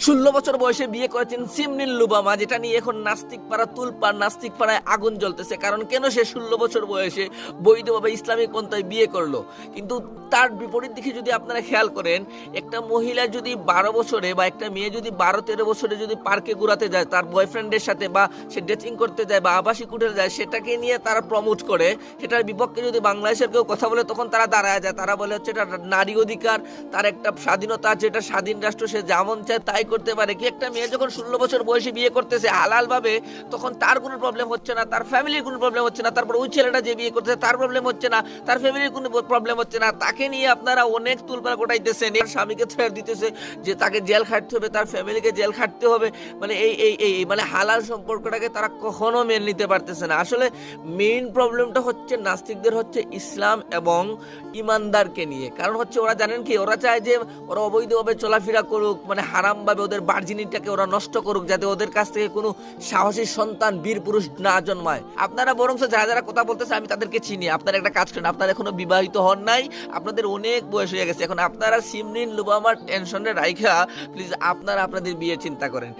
16 বছর বয়সে বিয়ে করেছেন সিমনিল লুবামা, যেটা নিয়ে এখন নাস্তিক পাড়া তুলপাড়, নাস্তিক পাড়ায় আগুন জ্বলতেছে। কারণ কেন সে 16 বছর বয়সে বৈধভাবে ইসলামিক পন্থায় বিয়ে করলো। কিন্তু তার বিপরীত দিকে যদি আপনারা খেয়াল করেন, একটা মহিলা যদি 12 বছরে বা একটা মেয়ে যদি 12-13 বছরে যদি পার্কে ঘুরাতে যায় তার বয়ফ্রেন্ডের সাথে, বা সে ডেটিং করতে যায় বা আবাসিক হোটেলে যায়, সেটাকে নিয়ে তারা প্রমোট করে, সেটার বিপক্ষে যদি বাংলাদেশের কেউ কথা বলে তখন তারা দাঁড়ায় যায়। তারা বলে হচ্ছে এটা নারী অধিকার, তার একটা স্বাধীনতা আছে, এটা স্বাধীন রাষ্ট্র, সে যেমন চায় তাই করতে পারে। কি একটা মেয়ে যখন 16 বছর বয়সে বিয়ে করতেছে হালাল ভাবে, তখন তার কোনো প্রবলেম হচ্ছে না, তার ফ্যামিলির কোনো প্রবলেম হচ্ছে না। তারপর ওই ছেলেটা যে বিয়ে করতেছে তার প্রবলেম হচ্ছে না, তার ফ্যামিলির কোনো প্রবলেম হচ্ছে না। তাকে নিয়ে আপনারা অনেক তুলপাড়া গোটাইতেছেন, এর স্বামীকে ছেড়ে দিতেছে যে তাকে জেল খাটতে হবে, তার ফ্যামিলিকে জেল খাটতে হবে। মানে এই মানে হালাল সম্পর্কটাকে তারা কখনো মেনে নিতে পারতেছে না। আসলে মেইন প্রবলেমটা হচ্ছে নাস্তিকদের হচ্ছে ইসলাম এবং ইমানদারকে নিয়ে। কারণ হচ্ছে ওরা জানেন কি, ওরা চায় যে ওরা অবৈধভাবে চলাফেরা করুক, মানে হারাম ভাবে ওদের ভার্জিনিটিটাকে ওরা নষ্ট করুক, যাতে ওদের কাছ থেকে কোনো সাহসী সন্তান বীর পুরুষ না জন্মায়। আপনারা বরং যারা যারা কথা বলতেছে আমি তাদেরকে চিনি। আপনারা একটা কাজ করেন, আপনারা এখনো বিবাহিত হন নাই, আপনাদের অনেক বয়স হয়ে গেছে, এখন আপনারা সিমনিল লুবামার টেনশনে রাইখা প্লিজ আপনারা আপনাদের বিয়ে চিন্তা করেন।